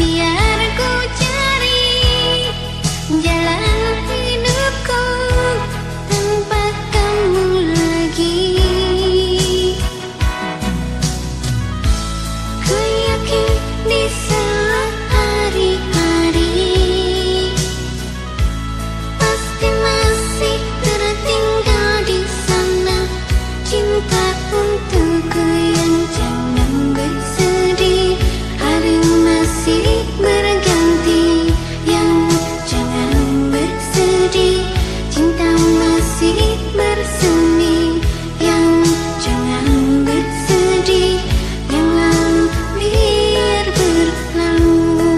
biar ku cari jalan hidupku tanpa kamu lagi. Ku yakin di saat hari-hari pasti masih tertinggal di sana cinta untukku yang jangan bersedih. Hari masih berganti yang jangan bersedih. Cinta masih bersemi yang jangan bersedih. Yang lalu biar berlalu.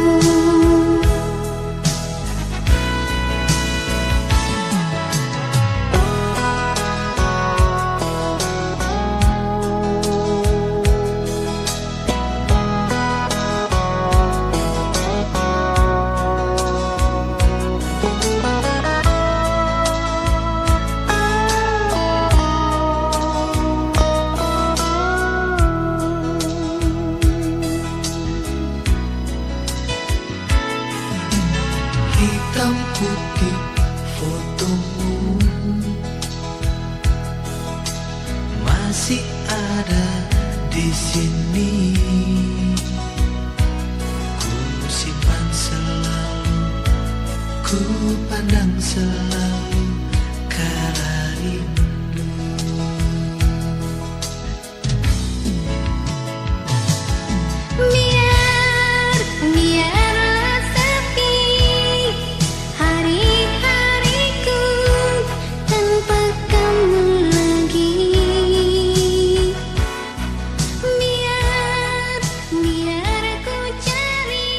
Hitam putih fotomu masih ada di sini. Ku simpan selalu, ku pandang selalu kala rindu. Biarlah sepi hari-hariku tanpa kamu lagi. Biar ku cari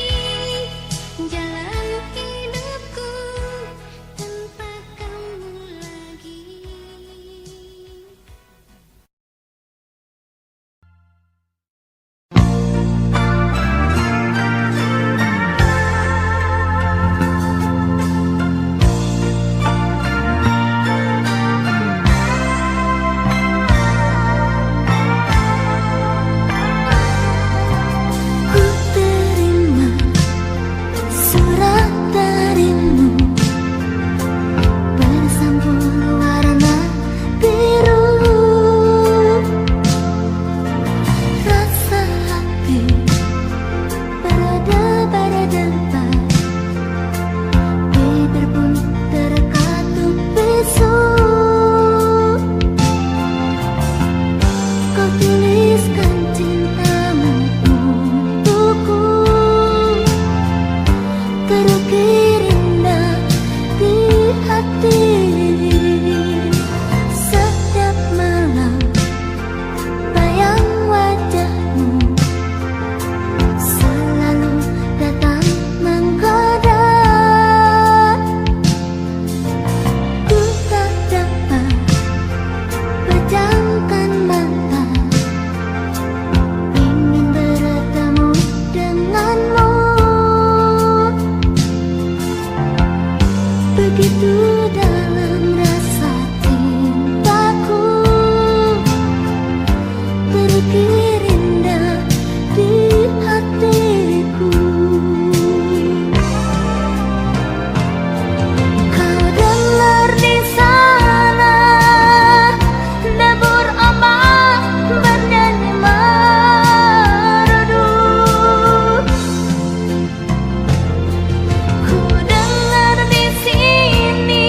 jalan hidupku tanpa kamu lagi. Ku terima surat darimu bersambung warna biru. Rasa hati berdebar-debar, bibir pun terkatup bisu. Kau tuliskan cintamu untukku, terukir indah di hati. Setiap malam bayang wajahmu selalu datang menggoda. Ku tak dapat pejamkan mata, ingin bertemu denganmu. Begitu dalam rasa cintaku, terukir indah di hatiku. Kau dengar di sana debur ombak bernyanyi merdu. Ku dengar di sini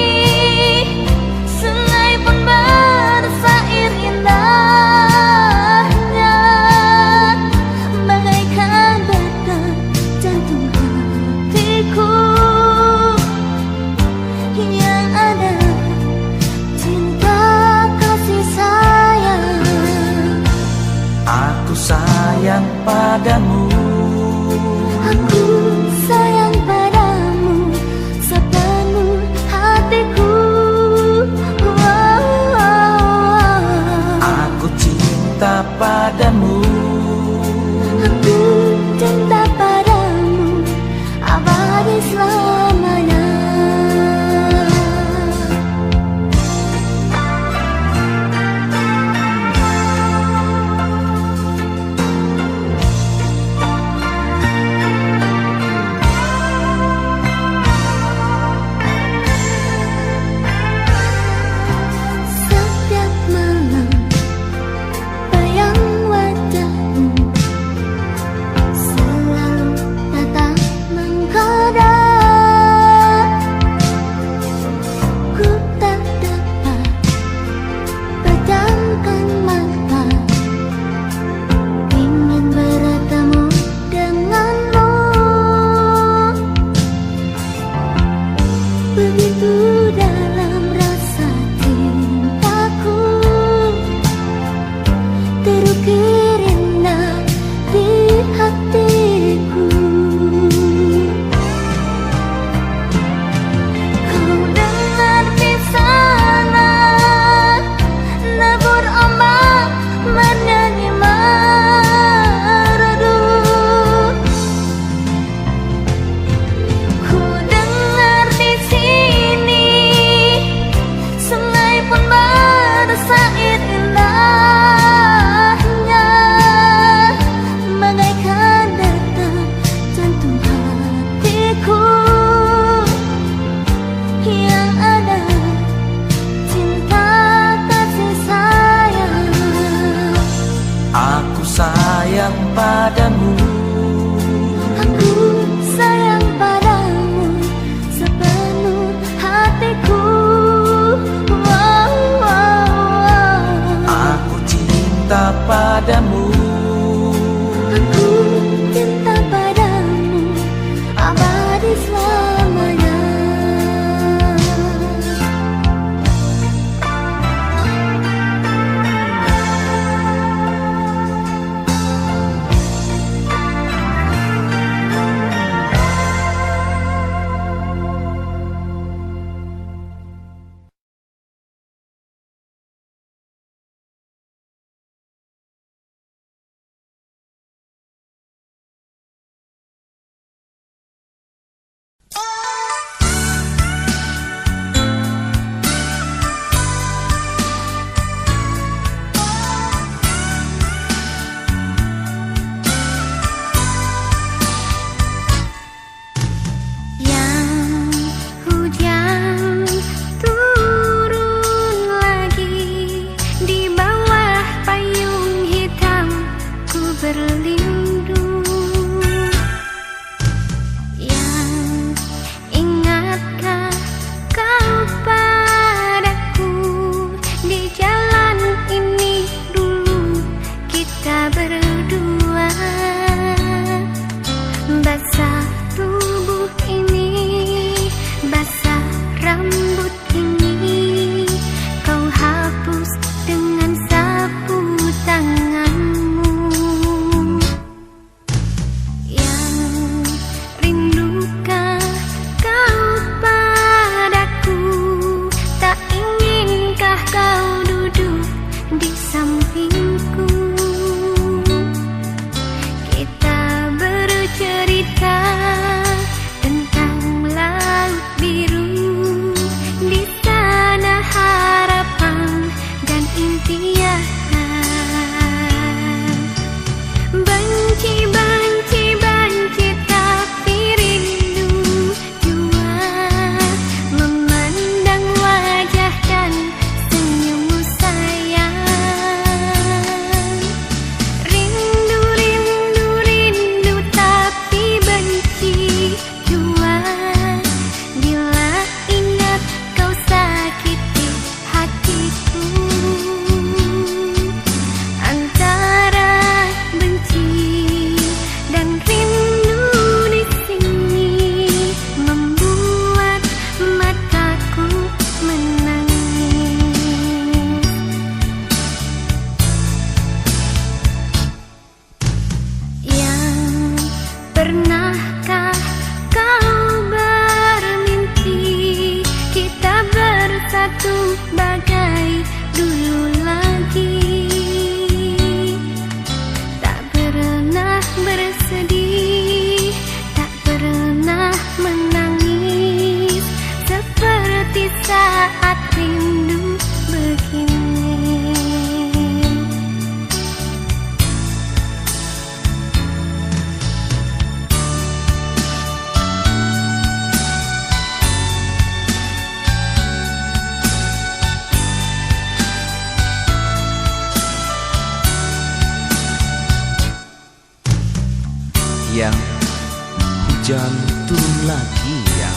turun lagi ya.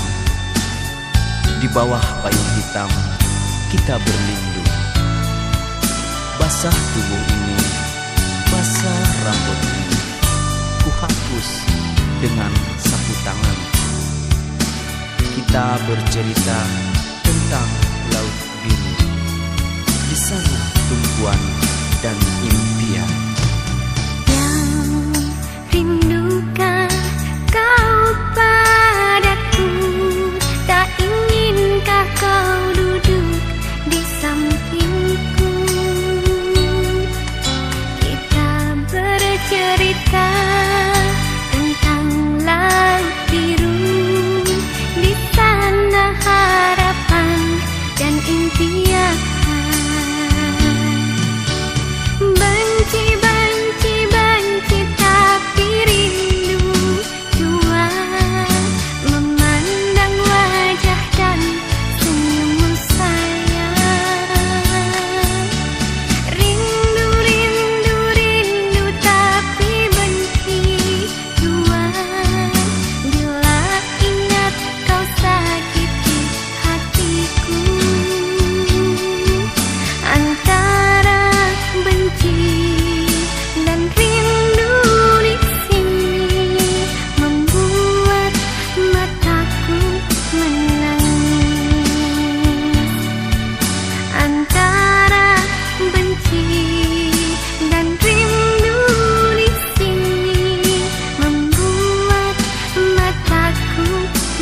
Di bawah payung hitam kita berlindung. Basah tubuh ini, basah rambut ini, ku hapus dengan sapu tangan. Kita bercerita tentang laut biru. Di sana tumpuan dan impian. Yang rindukan kau padaku, tak inginkah kau duduk di sampingku? Kita bercerita tentang laut biru. Di sana harapan dan impian. Benci, benci, benci, tapi rindu jua memandang wajah dan senyummu sayang. Rindu, rindu, rindu, tapi benci jua bila ingat kau sakiti hatiku. Antara benci dan rindu di sini membuat mataku menangis. Antara benci dan rindu di sini membuat mataku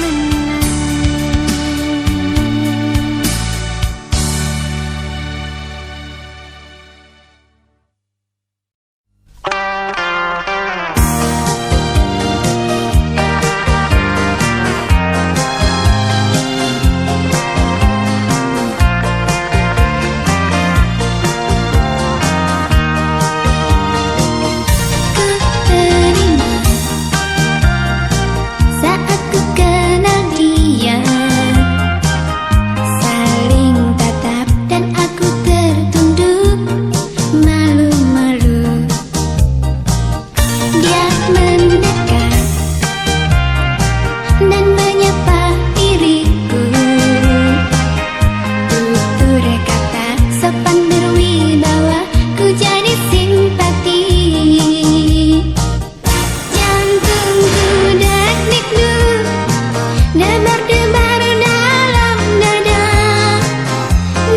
menangis. Saat ku kenal dia, saling tatap dan aku tertunduk malu-malu. Dia mendekat dan menyapa diriku. Tutur kata sopan berwibawa, ku jadi simpati. Jantungku deg-degduk, debar-debar dalam dada,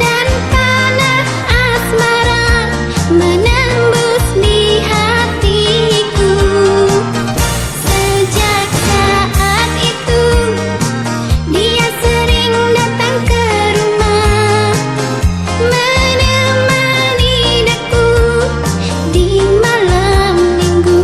dan panah asmara menembus di hatiku. Sejak saat itu dia sering datang ke rumah, menemani daku di malam minggu.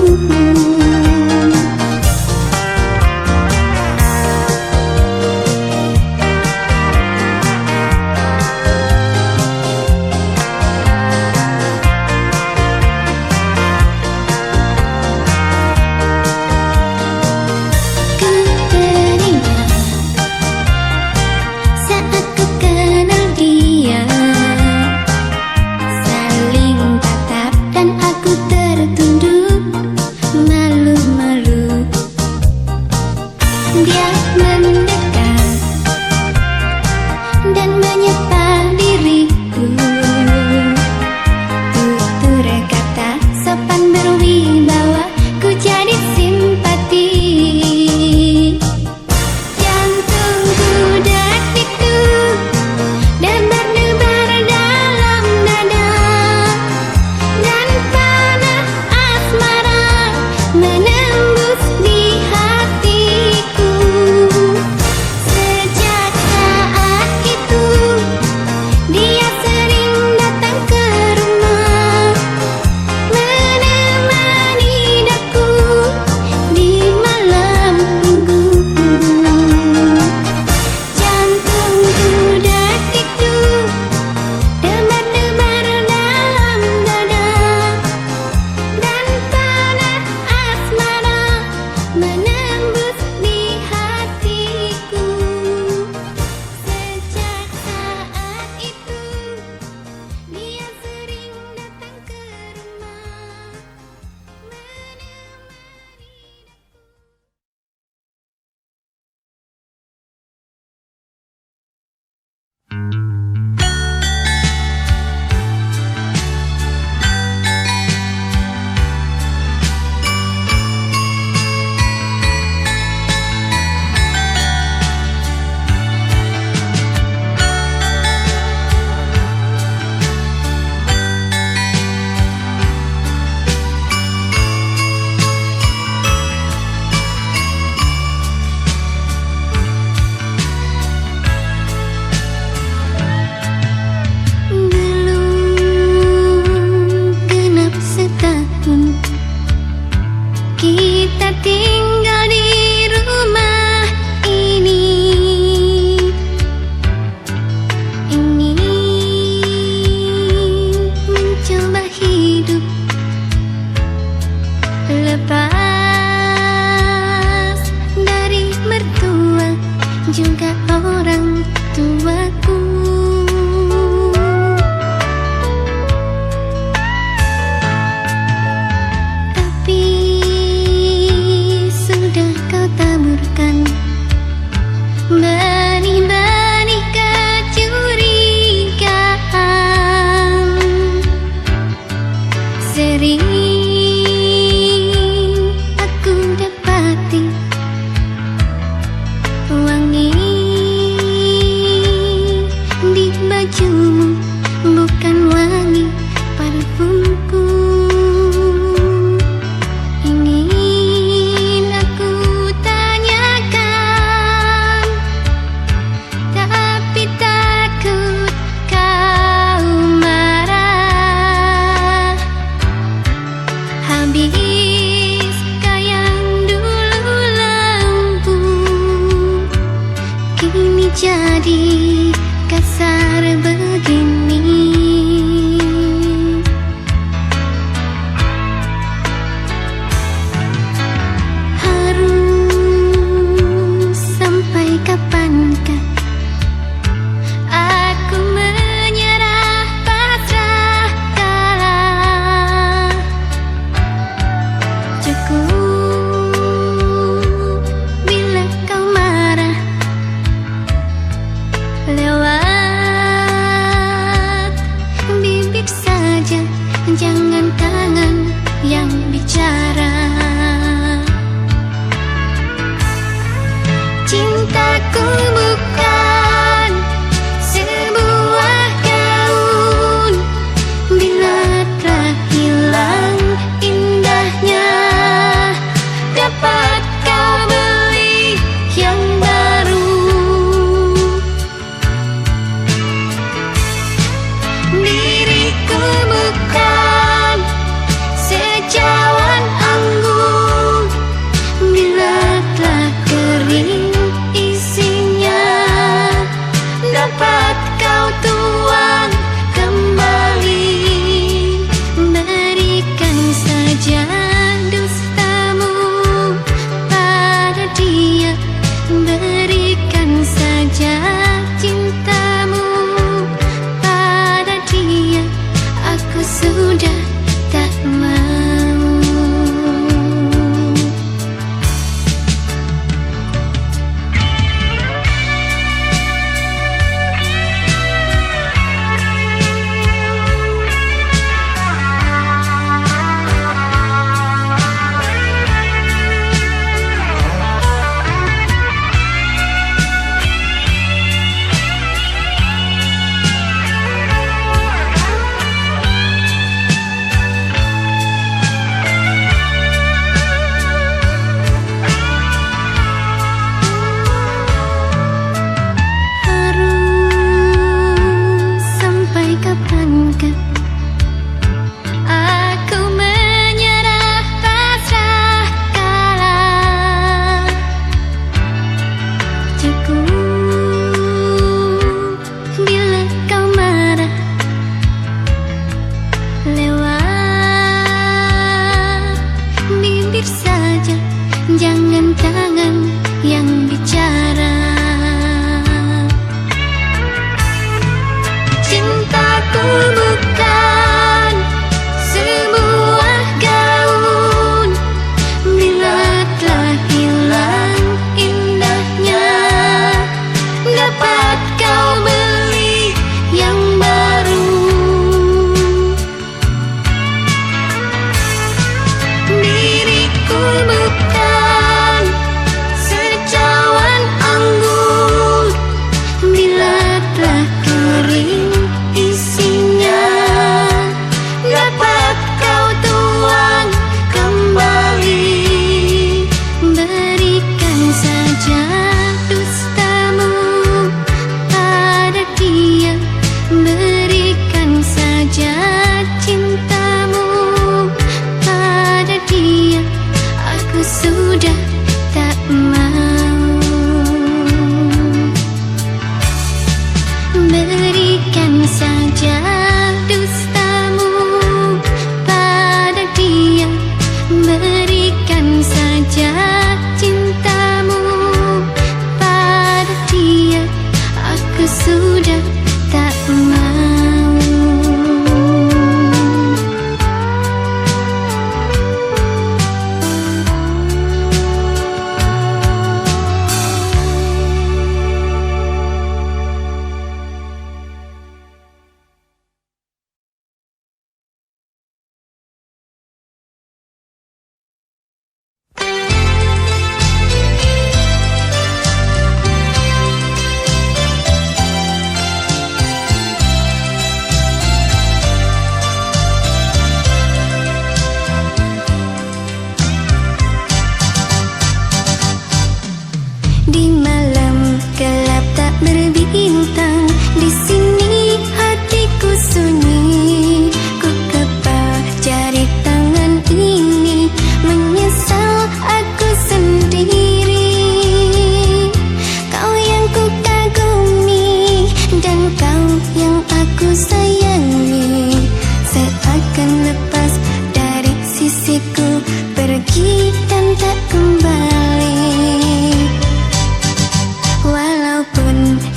Ku teringat saat ku kenal dia, saling tatap dan aku tertunduk malu-malu. Dia mendekat dan menyapa diriku. Tutur kata sopan berwibawa, ku jadi simpati. Jantungku deg-degduk, debar-debar dalam dada, dan panah asmara menembus di hatiku. juga orang tuaku. Tapi sudah kau taburkan benih-benih kecurigaan. Sering aku dapati wangi di bajumu, bukan wangi parfumku. Ingin aku tanyakan, tapi takut kau marah. Habis yang dulu lembu, kini jadi kasar begini. Harus sampai kapankah aku menyerah pasrah kalah? Cukup bila kau marah lewat bibir saja, jangan tangan yang bicara. Cintaku bukan sebuah gaun, bila telah hilang indahnya, dapat kau beli yang baru. Diriku bukan secawan anggur, bila telah kering isinya,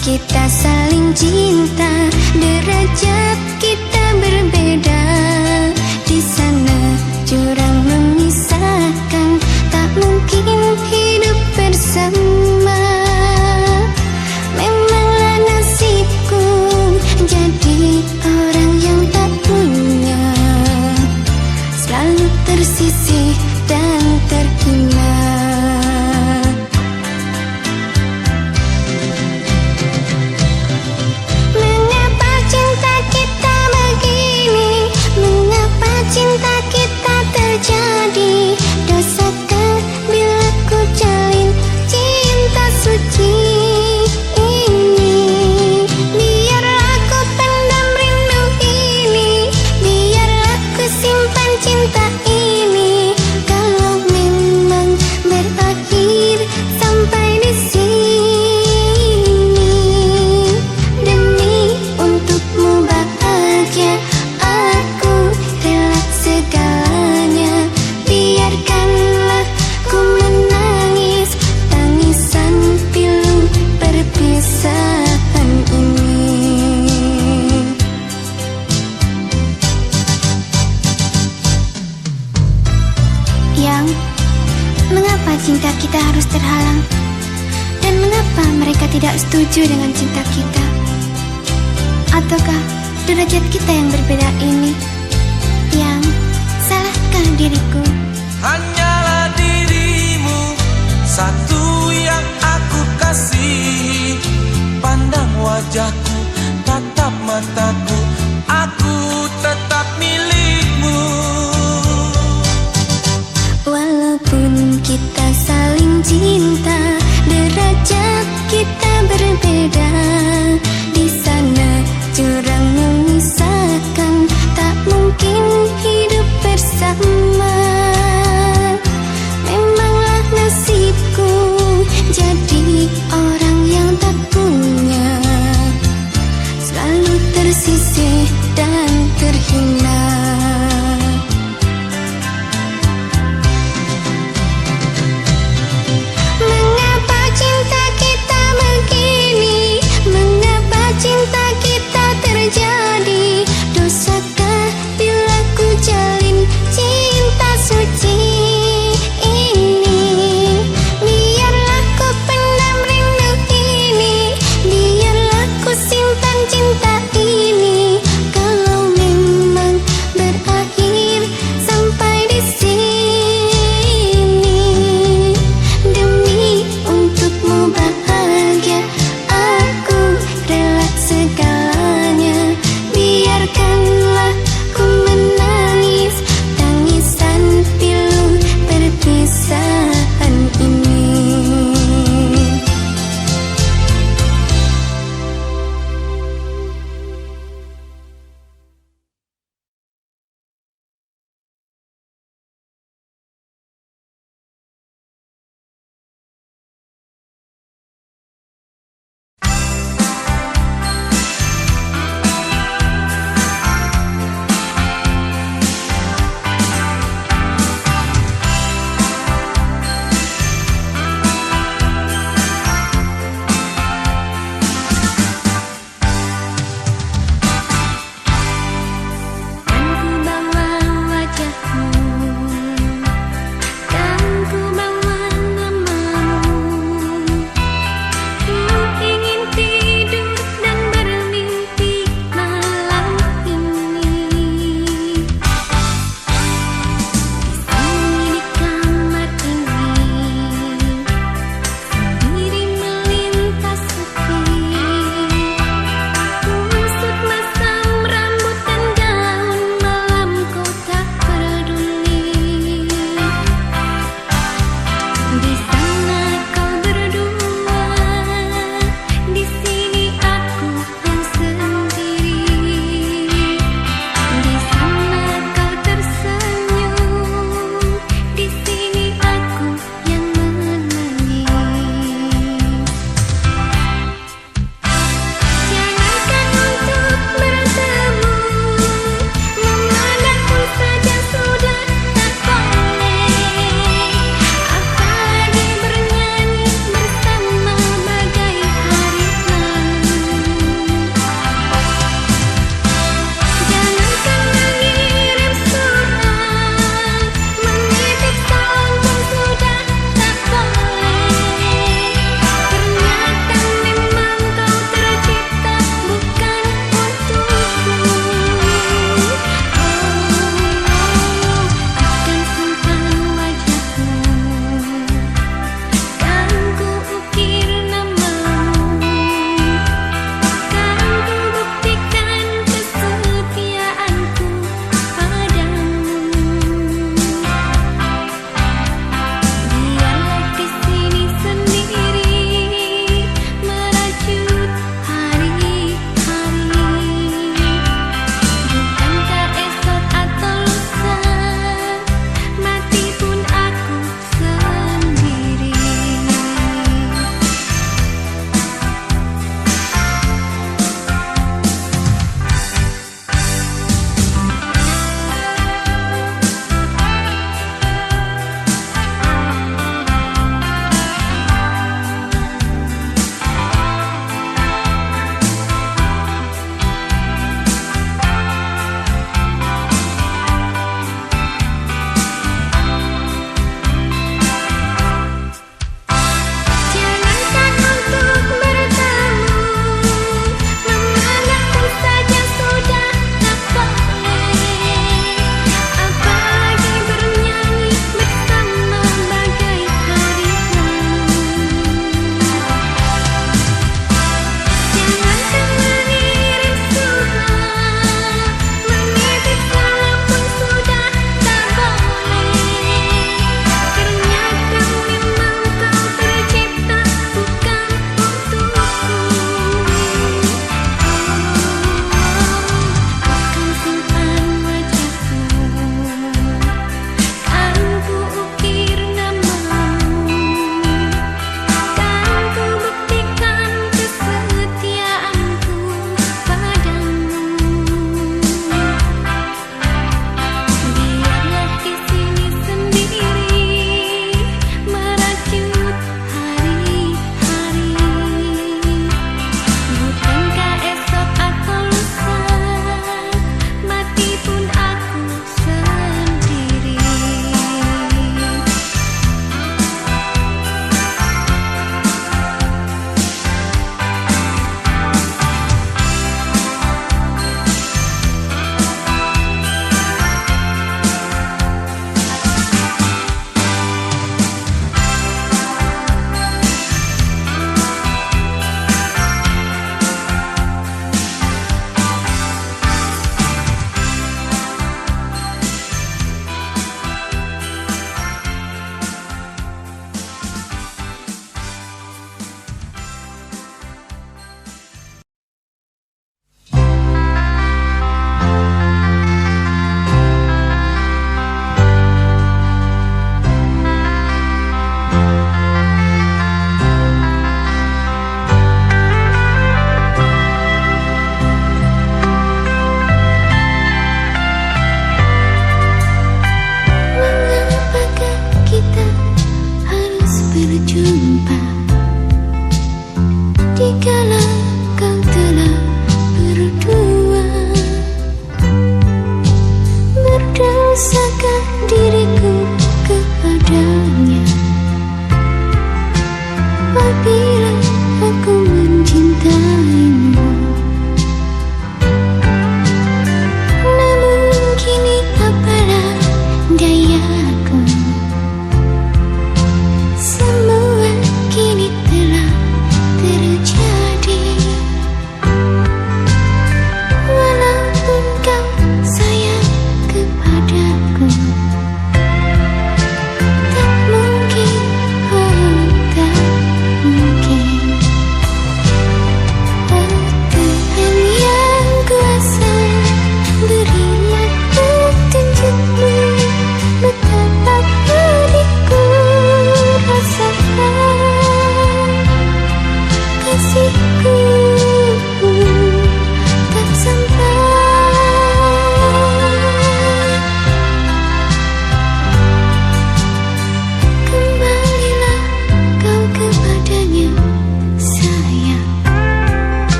kita saling cinta, derajat kita berbeda. Di sana jurang memisahkan, tak mungkin hidup bersama. Memanglah nasibku jadi orang yang tak punya, selalu tersisih dan terhina. Mengapa cinta kita begini? Mengapa cinta kita terjadi? Dosakah bila ku jalin cinta suci ini? Biarlah ku pendam rindu ini, biarlah ku simpan cinta ini. Kalau memang berakhir sampai di sini, demi untukmu bahagia, aku rela segalanya. Biarkanlah ku menangis tangisan pilu perpisahan ini. Yang, mengapa cinta kita harus terhalang? Dan mengapa mereka tidak setuju dengan cinta kita? Ataukah derajat kita yang berbeda ini? Yang, salahkah diriku? Hanyalah dirimu satu yang aku kasihi. Pandang wajahku, tatap mataku, aku tetap milikmu. Walaupun kita saling cinta, derajat kita berbeda. Di sana jurang memisahkan, tak mungkin hidup bersama. Memanglah nasibku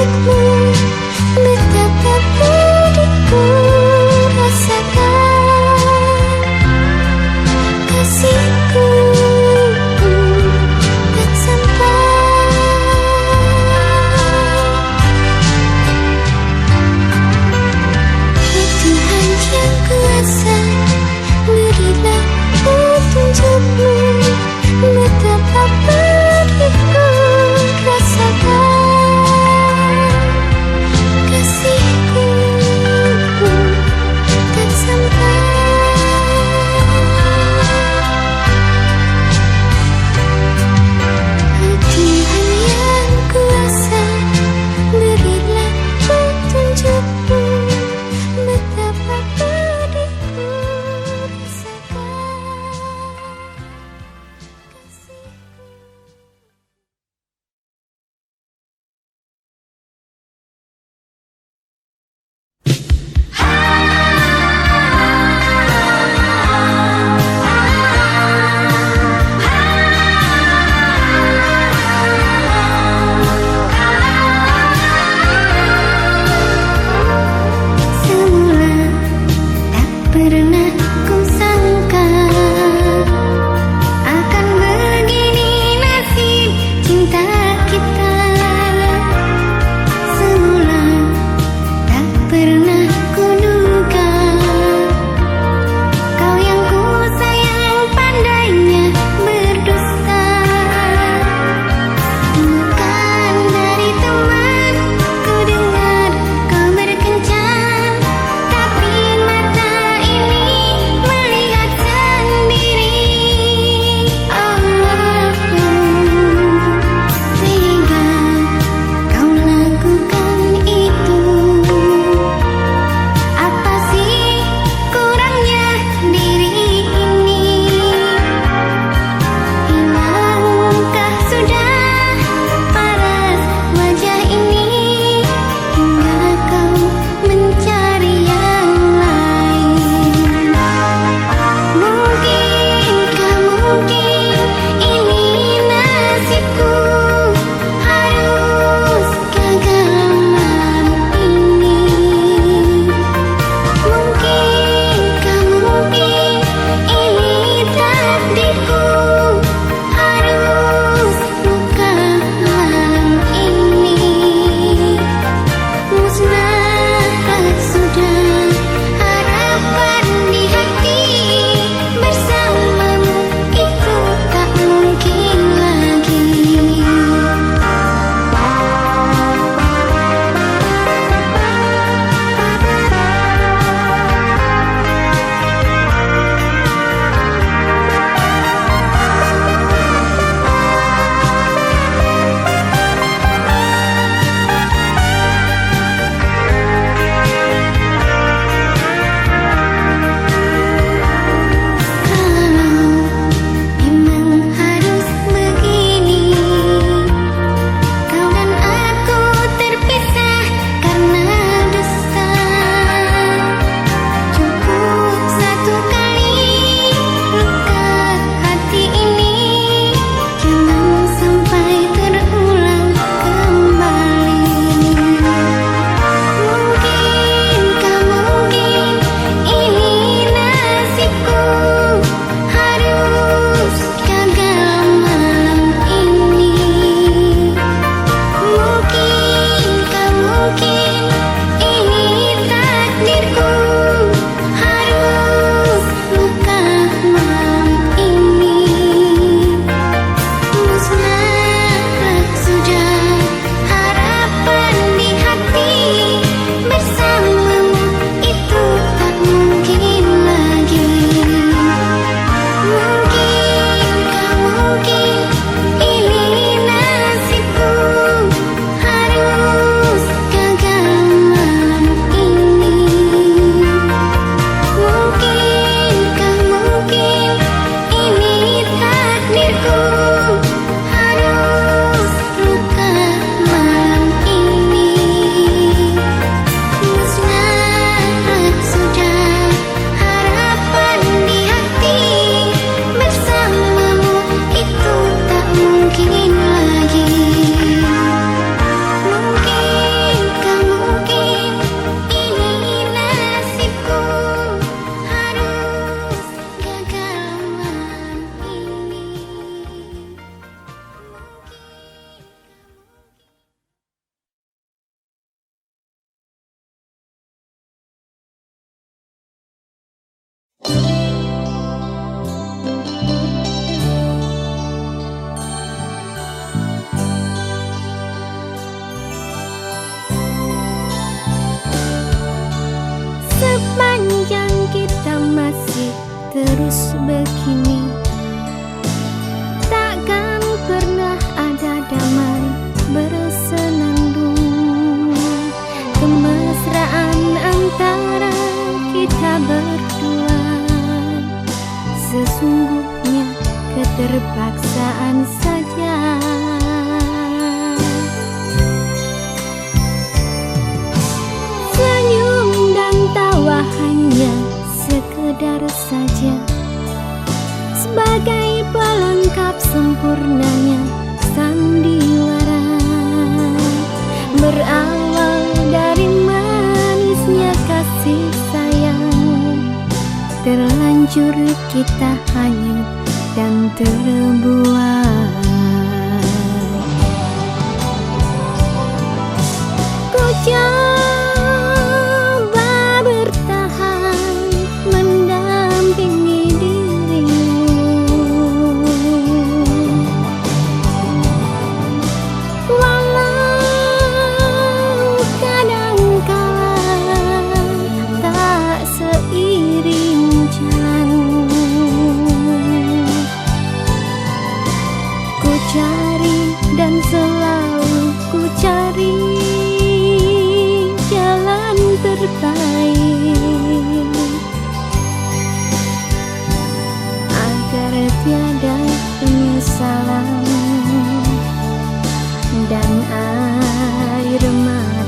untukmu, betapa pedihku rasakan. Kasihku tak sampai. Oh Tuhan yang kuasa, berilah petunjukmu, betapa pedihku rasakan. Sepanjang kita masih terus begini, takkan pernah ada damai bersenandung. Kemesraan antara kita berdua sesungguhnya keterpaksaan saja. Senyum dan tawa hanya sekedar saja, sebagai pelengkap sempurnanya sandiwara. Berawal dari manisnya kasih sayang, terlanjur kita hanyut dan terbuai. Ku coba bertahan mendampingi dirimu, walau kadangkala tak seiring jalan. Ku cari dan selalu ku cari jalan terbaik, agar tiada penyesalan dan air mata.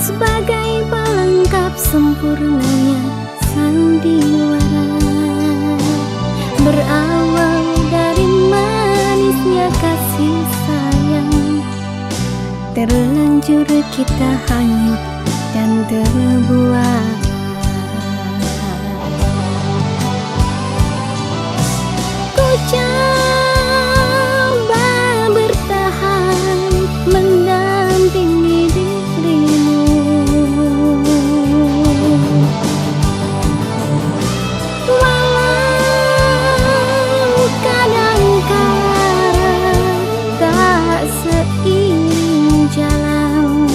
Sebagai pelengkap sempurnanya sandiwara. Berawal dari manisnya kasih sayang, terlanjur kita hanyut dan terbuai. Ku coba bertahan mendampingi dirimu, walau kadangkala tak seiring jalan.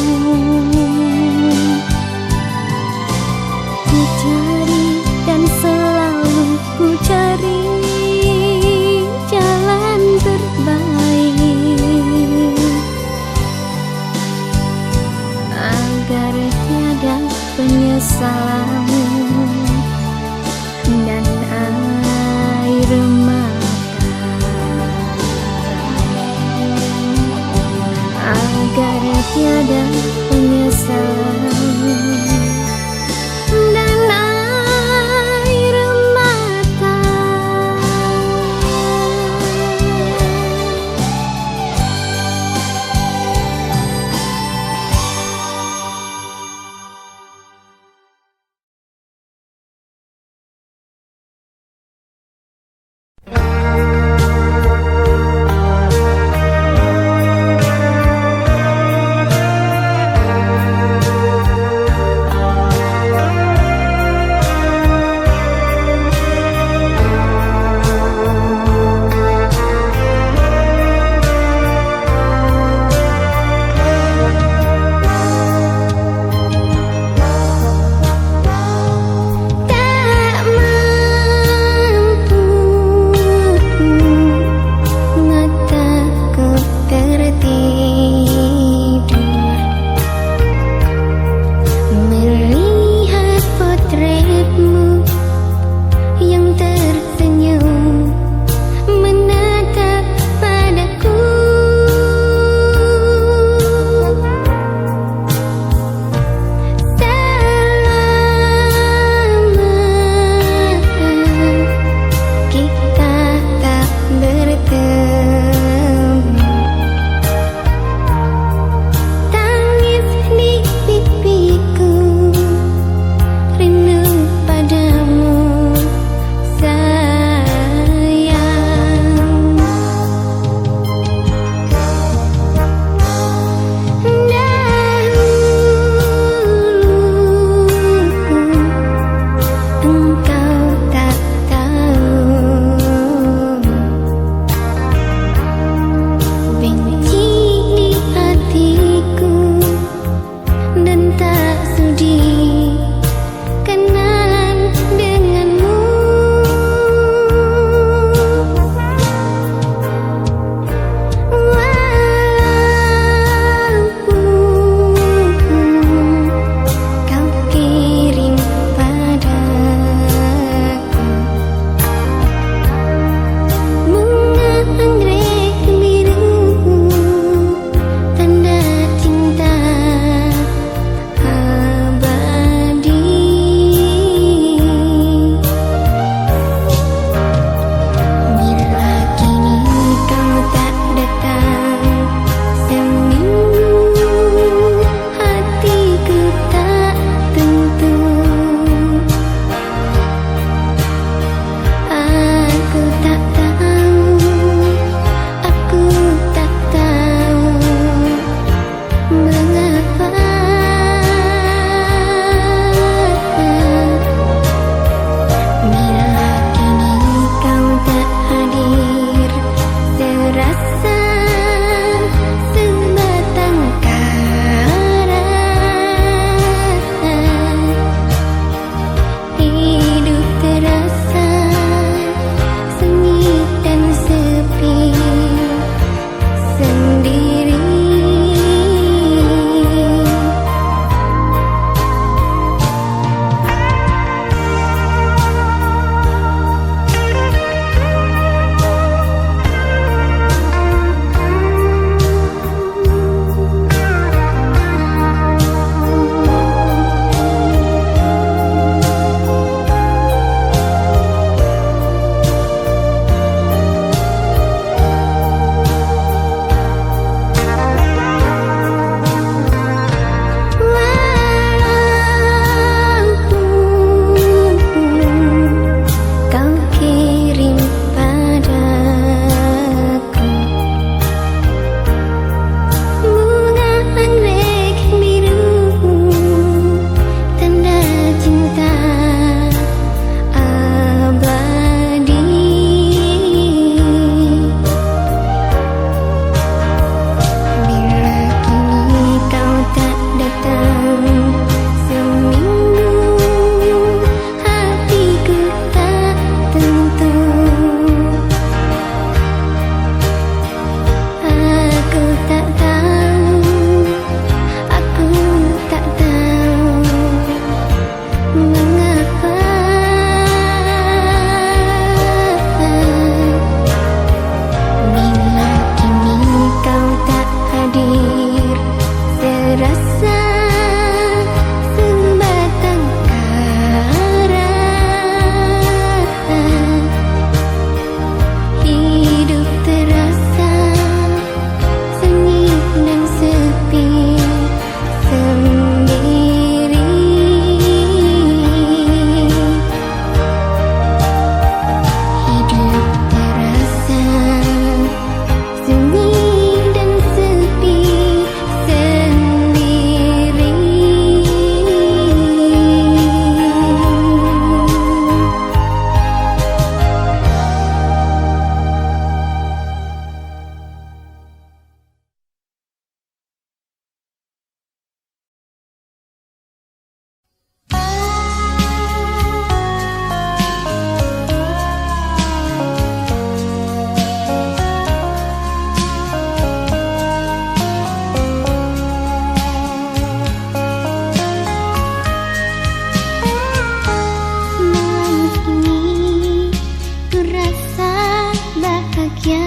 bahagia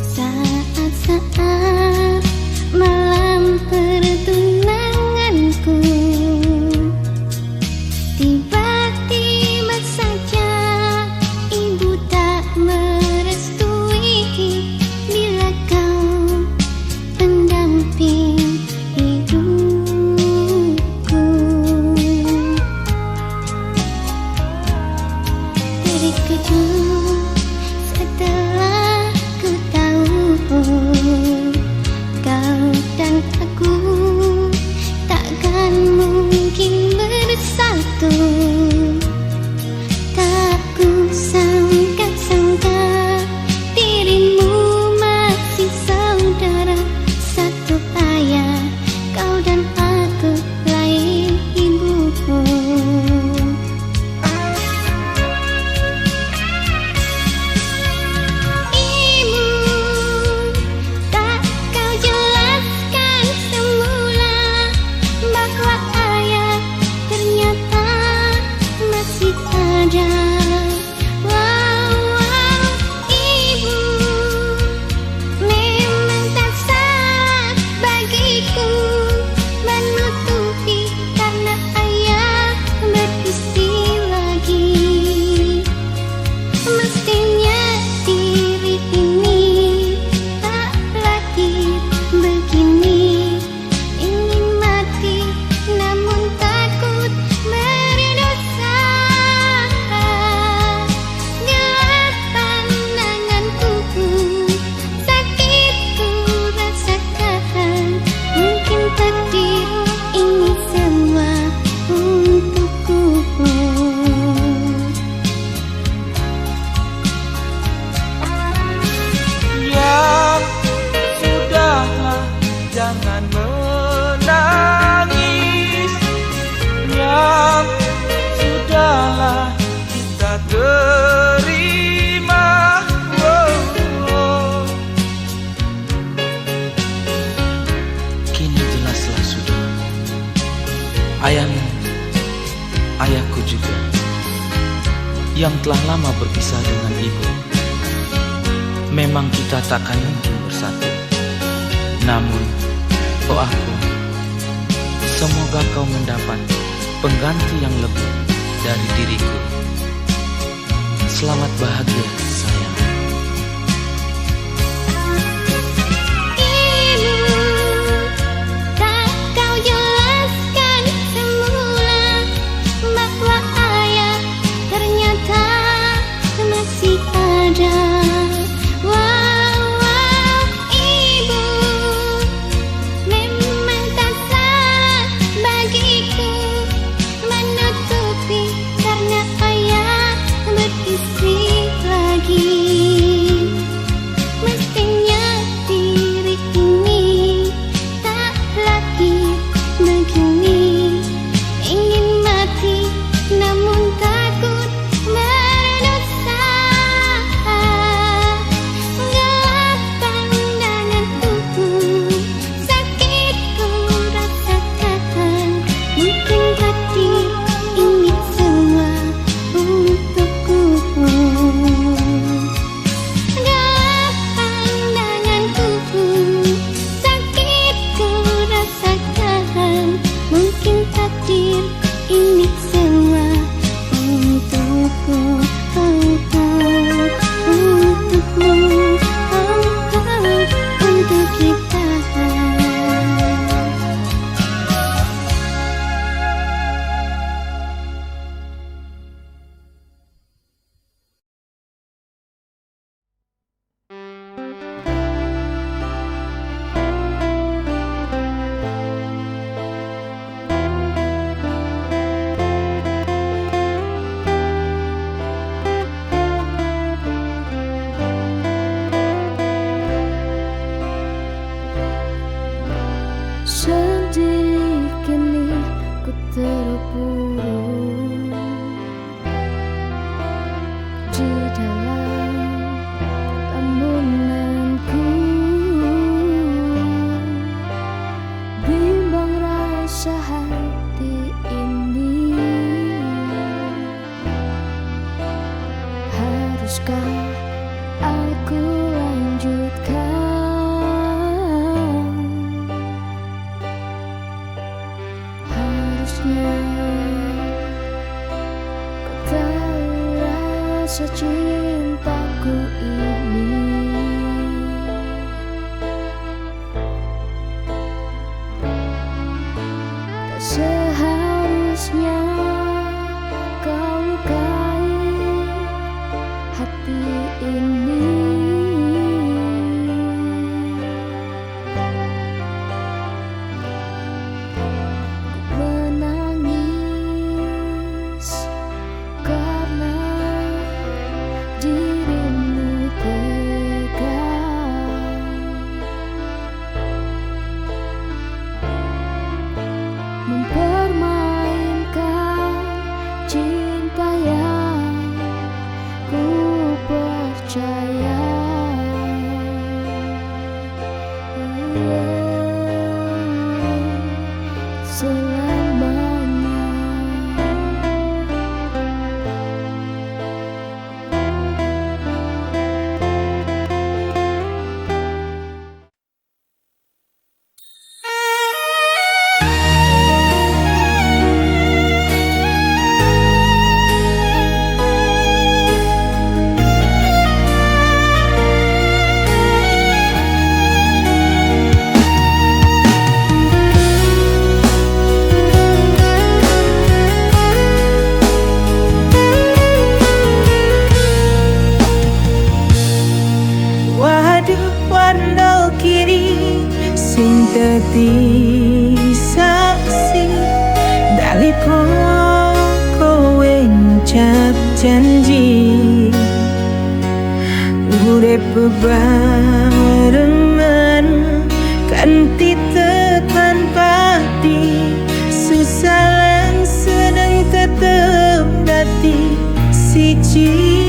saat-saat malam pertunanganku. Tiba-tiba saja ibu tak merestui bila kau pendamping hidupku. Terkejut setelah ku tahu kau dan aku takkan mungkin bersatu. Tak ku sangka-sangka dirimu masih saudara satu ayah, kau dan aku lain ibuku. Jangan menangis, yang sudahlah kita terima. Kini jelaslah sudah, ayahmu, ayahku juga, yang telah lama berpisah dengan ibu. Memang kita takkan mungkin bersatu. Namun, oh aku, semoga kau mendapat pengganti yang lebih dari diriku. Selamat bahagia, sayang. Tak kau jelaskan semula bahwa ayah ternyata masih ada. Sedih kini ku terpuruk di dalam lamunanku. Bimbang rasa hati ini, haruskah warna kiri sing dadi saksi dalika kowe ngucap janji urip bebarengan kanthi tekan pati susalan sedang tetep dadi siji.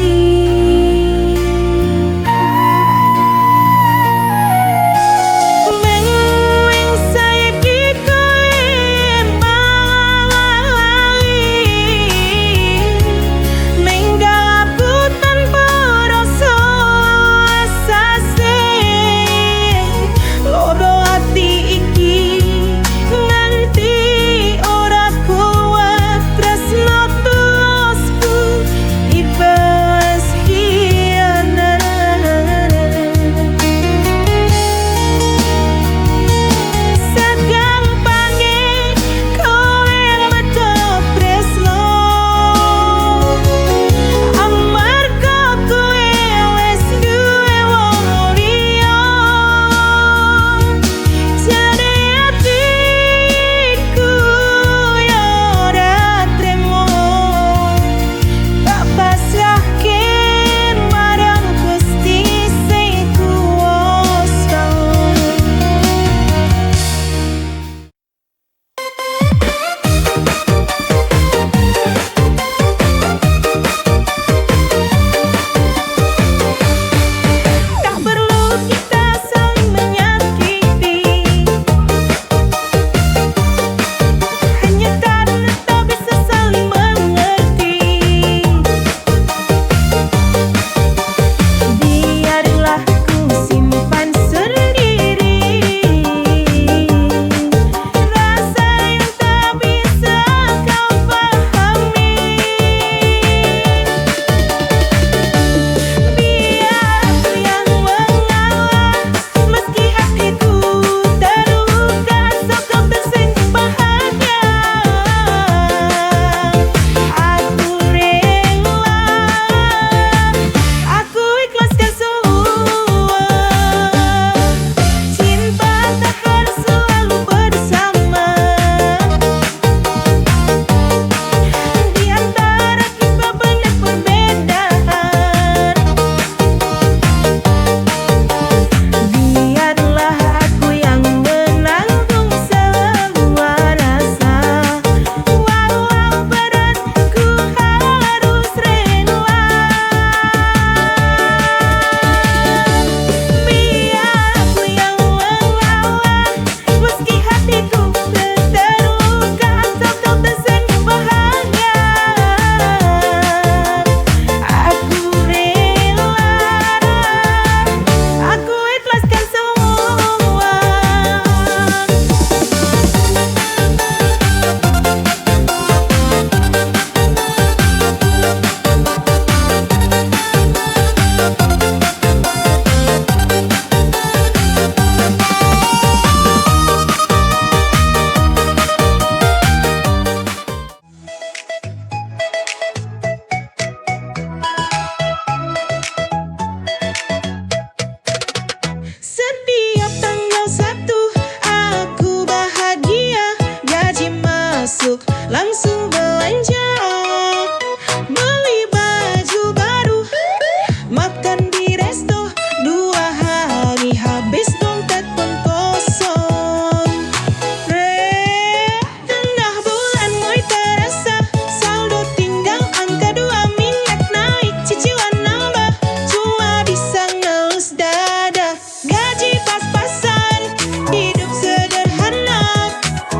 Langsung belanja, beli baju baru, makan di resto, 2 hari habis dompet pun kosong. Tengah bulan mulai terasa, saldo tinggal angka 2, minyak naik, cicilan nambah, cuma bisa ngelus dada. Gaji pas-pasan, hidup sederhana,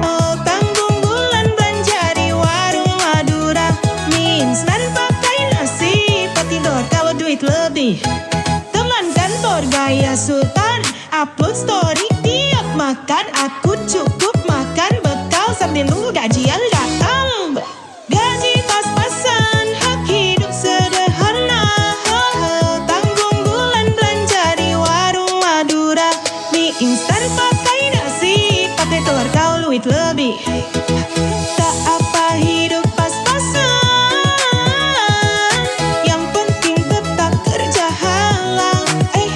oh tanggung bulan belanja di warung Madura. Mie instan pakai nasi, patidor kalau duit lebih. Teman kantor gaya sultan, upload story tiap makan. Aku cukup makan bekal sambil nunggu gajian datang. Gaji pas-pasan, hak hidup sederhana, tanggung bulan belanja di warung Madura. Mie instan pakai nasi, pakai telur kau duit lebih. Tak apa hidup pas-pasan, yang penting tetap kerja halal. Hey,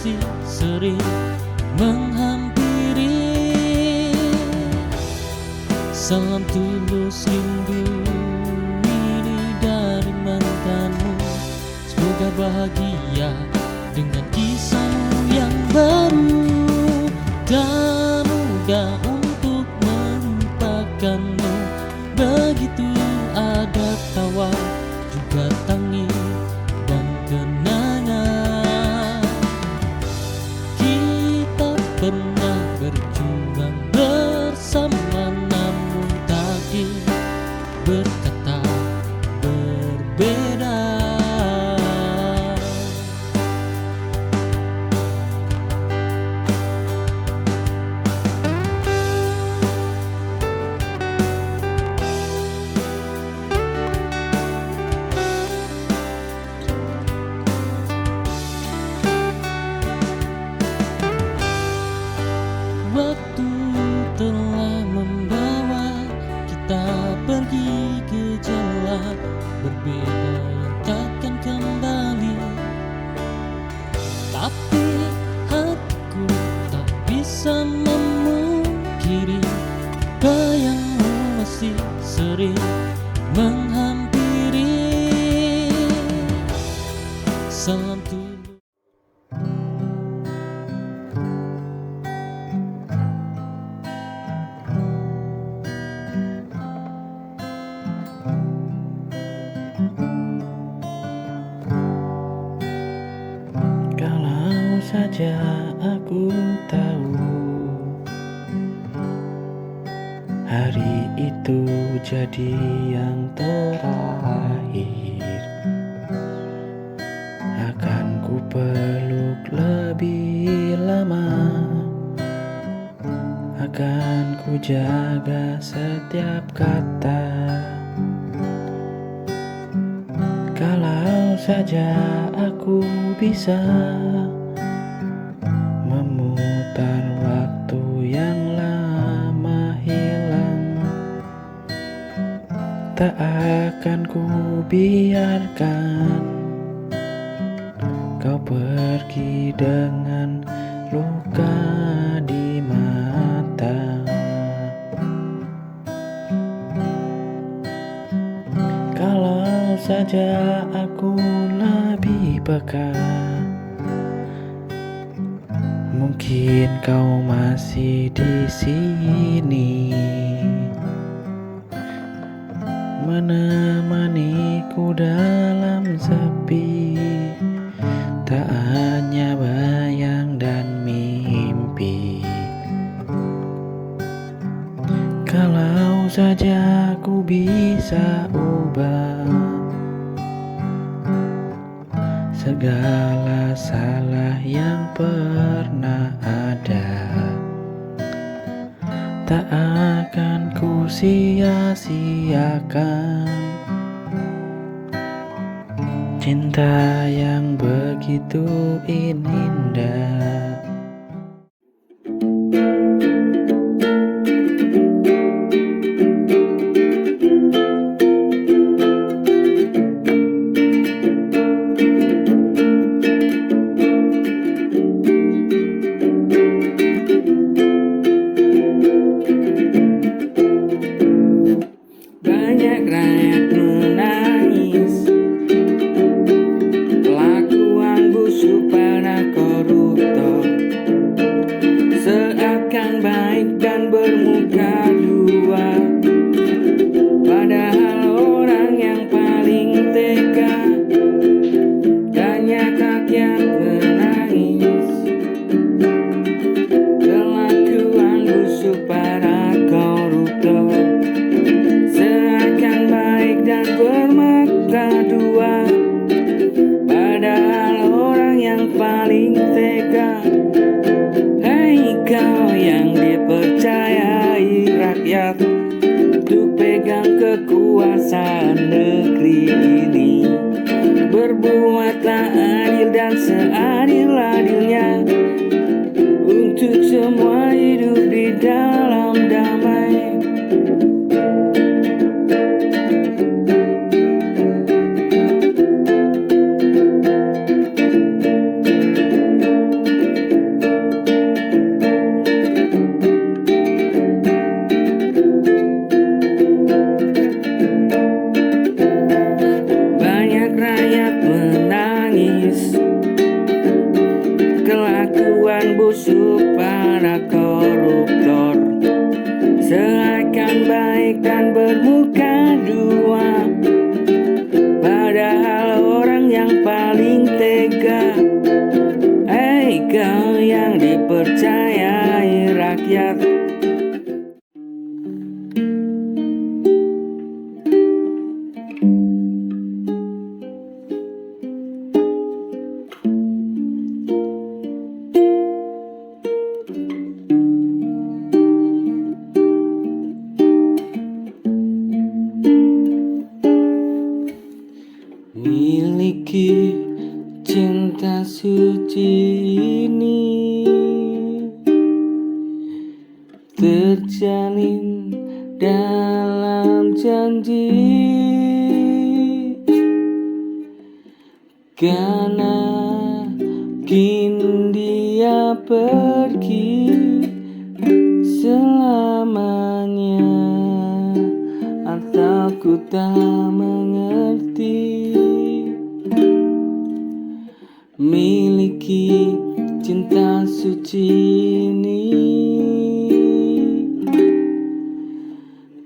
masih sering menghampiri. Salam tulus rindu ini dari mantanmu. Semoga bahagia dengan kisahmu yang baru. Tak mudah untuk melupakanmu. Begitu ada tawa juga tangis dan kenangan. Kita pernah berjuang bersama, namun takdir berkata berbeda. Waktu telah membawa kita pergi ke jalan berbeda yang takkan kembali. Tapi hatiku tak bisa memungkiri bayangmu masih sering menghampiri. Salam tulus. Kalau saja aku tahu hari itu jadi yang terakhir, akan ku peluk lebih lama, akan ku jaga setiap kata. Kalau saja aku bisa memutar waktu yang lama hilang, tak akan ku biarkan kau pergi dengan luka di mata. Kalau saja aku lebih peka, mungkin kau masih di sini, menemaniku dalam sepi, tak hanya bayang dan mimpi. Kalau saja aku bisa ubah segala salah yang pernah ada, tak akan ku sia-siakan cinta yang begitu indah. Banyak rakyat menangis, kelakuan busuk para koruptor, seakan baik dan bermuka dua, padahal orang yang paling tega banyak rakyat menangis. Kelakuan busuk para koruptor, seakan baik dan bermata dua, padahal orang yang paling tega. Hei kau yang dipercayai rakyat untuk pegang kekuasaan negeri ini, berbuatlah adil dan seadil-adilnya untuk semua hidup di dalam damai. dan busuk para koruptor, seakan baik dan bermuka dua, padahal orang yang paling tega. Hei kau yang dipercayai rakyat, miliki cinta suci ini, terjalin dalam janji, karena kini dia pergi selamanya, atau ku tak mengerti. Miliki cinta suci ini,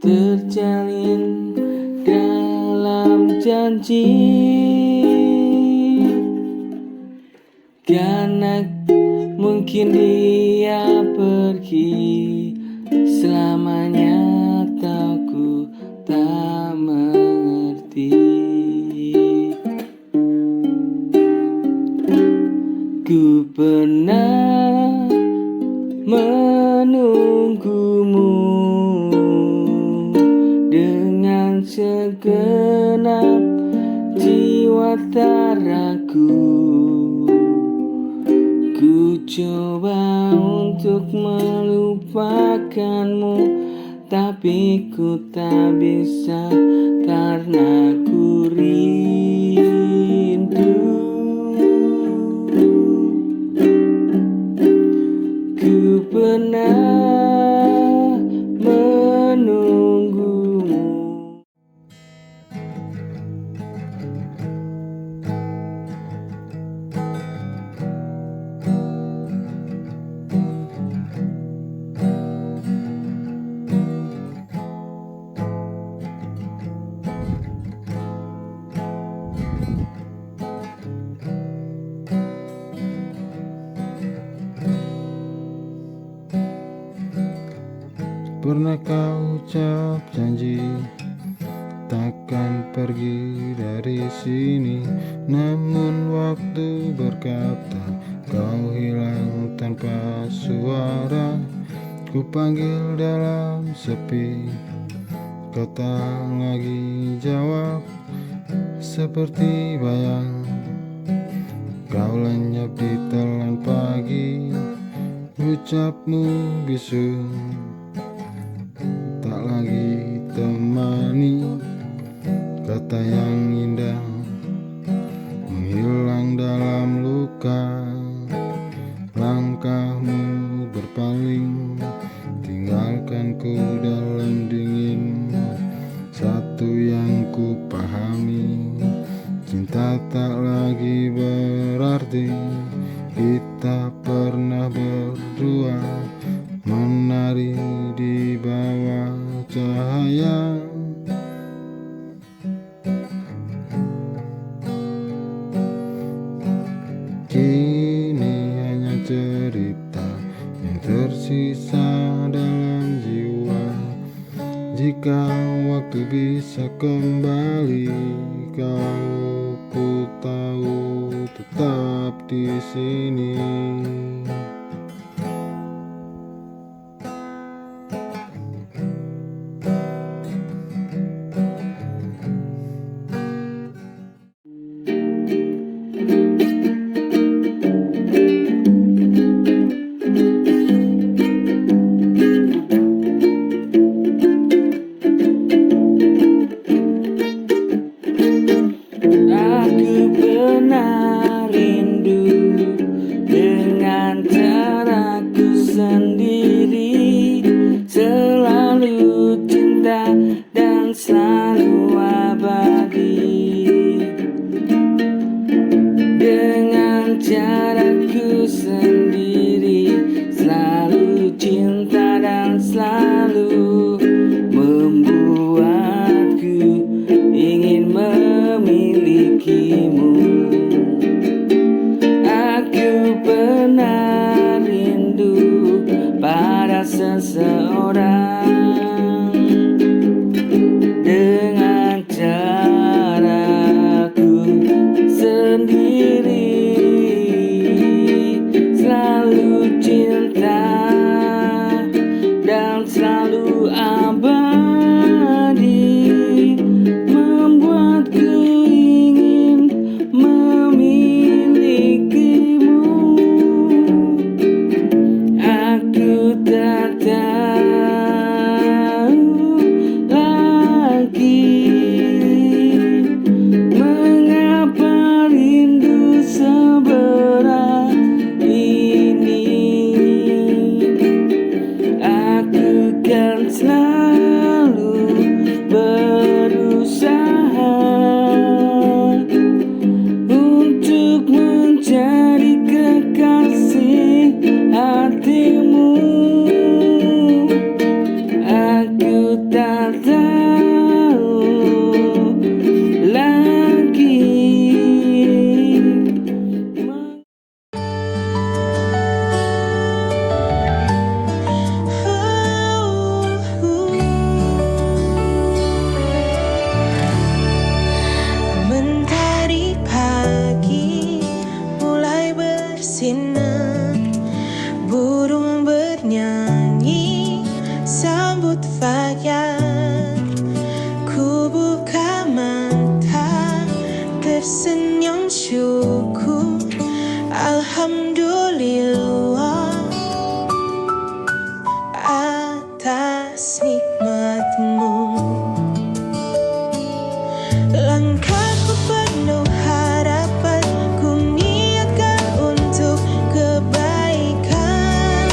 terjalin dalam janji, karena mungkin dia pergi selamanya, atau ku tak mengerti. Ku pernah menunggumu dengan segenap jiwa tak ragu. Ku coba untuk melupakanmu, tapi ku tak bisa karena ku rindu. Ku pernah menunggumu. Pernah kau ucap janji takkan pergi dari sini, namun waktu berkata kau hilang tanpa suara. Ku panggil dalam sepi, kau tak lagi jawab. Seperti bayang kau lenyap di telan pagi, ucapmu bisu tak lagi temani. Kata yang indah menghilang dalam luka, langkahmu berpaling tinggalkanku dalam dingin. Satu yang ku pahami, cinta tak lagi berarti. Kita pernah berdua menari di bawah cahaya. Kini hanya cerita yang tersisa dalam jiwa. Jika waktu bisa kembali, kau ku tahu tetap di sini. Aku pernah rindu dengan caraku sendiri, selalu cinta dan selalu abadi. Dengan caraku sendiri, sirna, burung bernyanyi sambut fajar. Ku buka mata, tersenyum syukur, alhamdulillah atas nikmatmu. Langkahku penuh harapan, ku niatkan untuk kebaikan.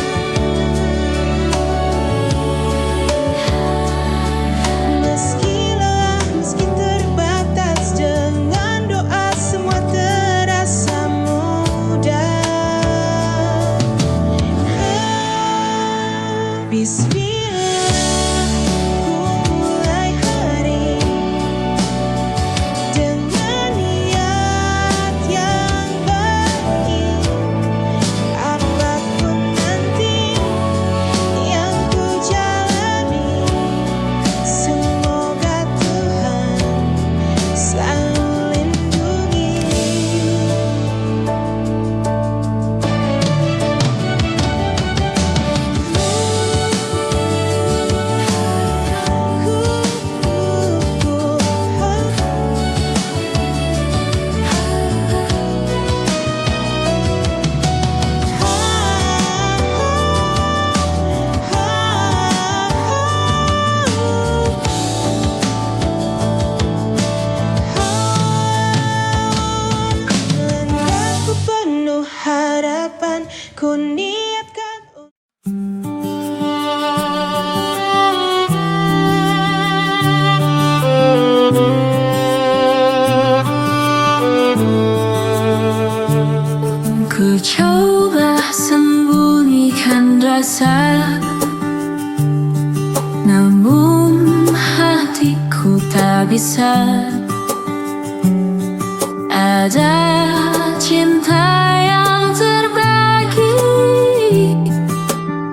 Meski lelah, meski terbatas, dengan doa semua terasa mudah. Bismillah, ku mulai hari dengan niat yang baik. Apapun nanti yang ku jalani, semoga Tuhan selalu lindungi. Langkahku penuh harapan, ku niatkan Ku coba sembunyikan rasa, namun hatiku tak bisa. Ada cinta yang terbagi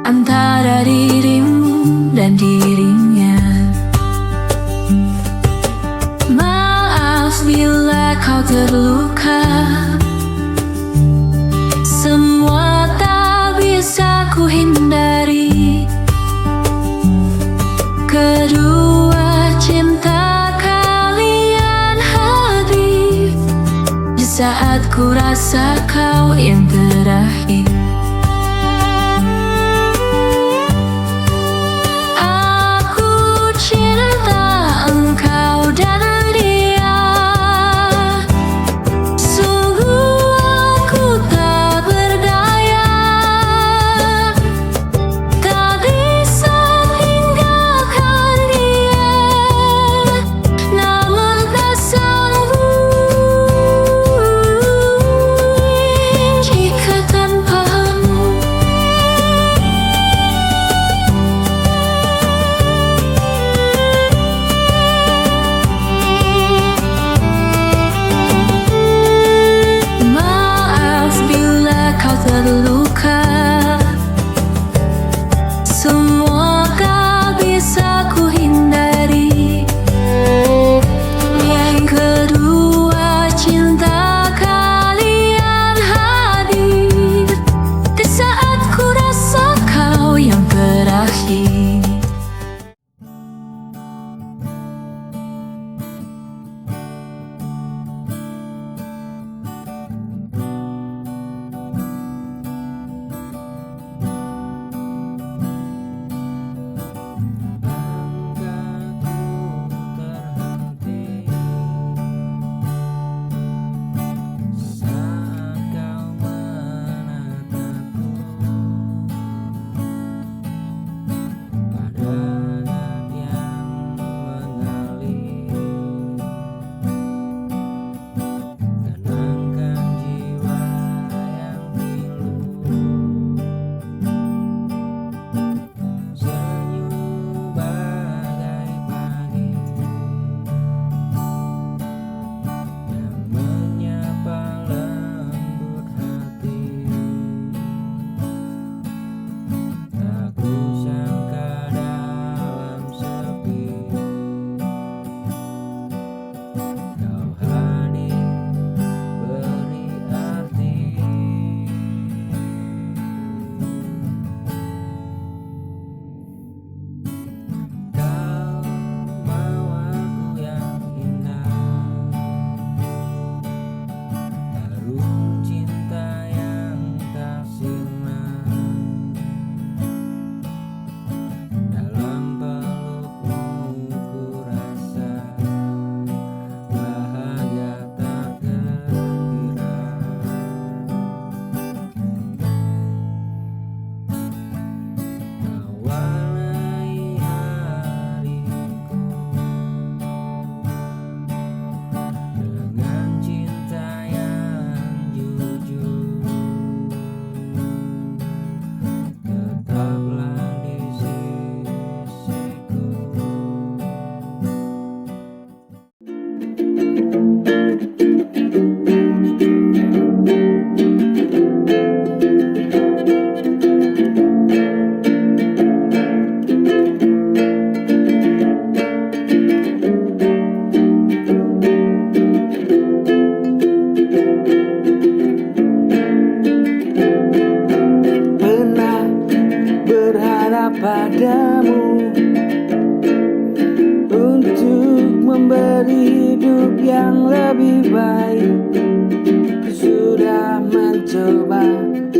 antara dirimu dan dirinya. Maaf bila kau terluka, semua tak bisa ku hindari. Kedua cinta kalian hadir di saat ku rasa kau yang terakhir. Aku cinta engkau dan dia, sungguh aku tak berdaya, tak bisa tinggalkan dia, namun tak sanggup jika tak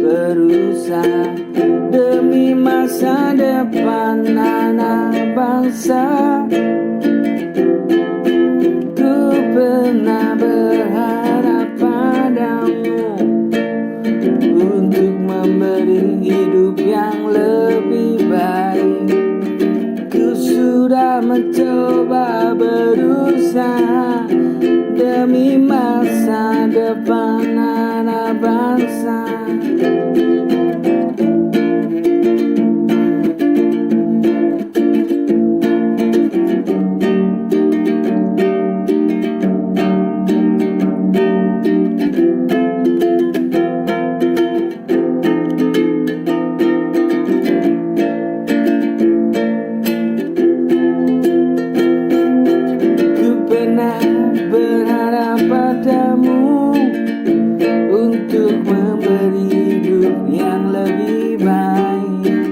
berusaha demi masa depan anak bangsa. Ku pernah berharap padamu untuk memberi hidup yang lebih baik. Ku sudah mencoba berusaha demi masa depan anak bangsa. Berharap padamu untuk memberi hidup yang lebih baik.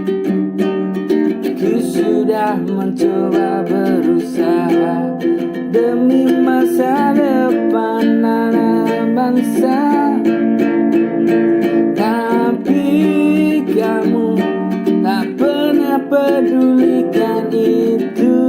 Ku sudah mencoba berusaha demi masa depan anak bangsa. Tapi kamu tak pernah pedulikan itu.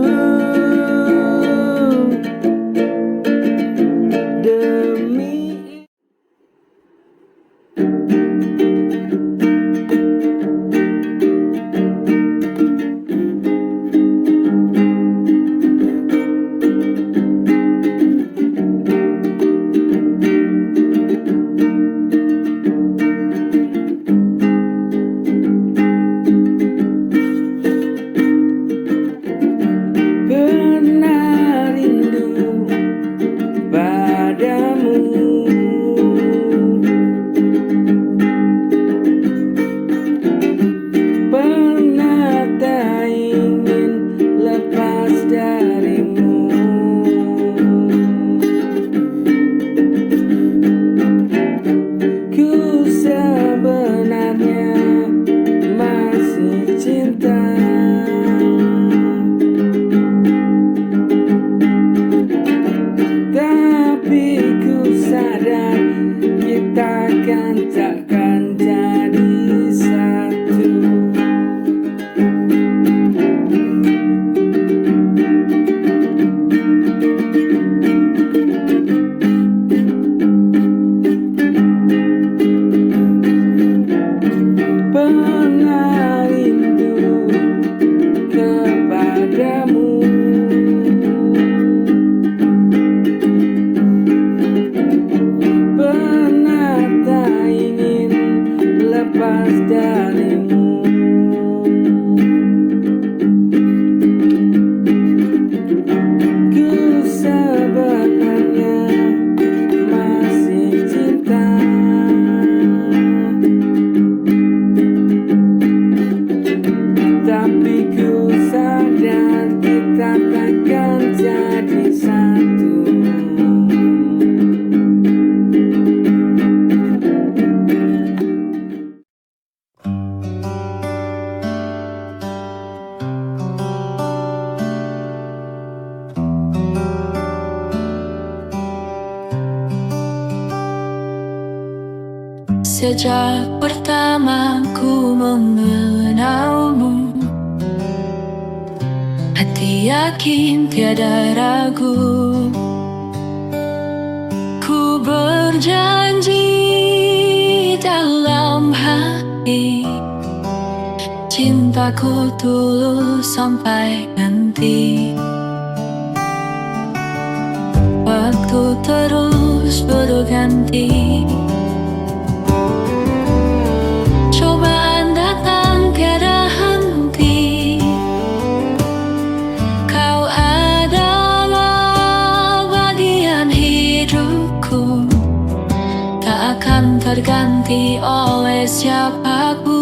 Sejak pertama ku mengenalmu, hati yakin tiada ragu. Ku berjanji dalam hati, cintaku tulus sampai nanti. Waktu terus berganti, cobaan datang tiada henti. Kau adalah bagian hidupku, tak akan terganti oleh siapapun.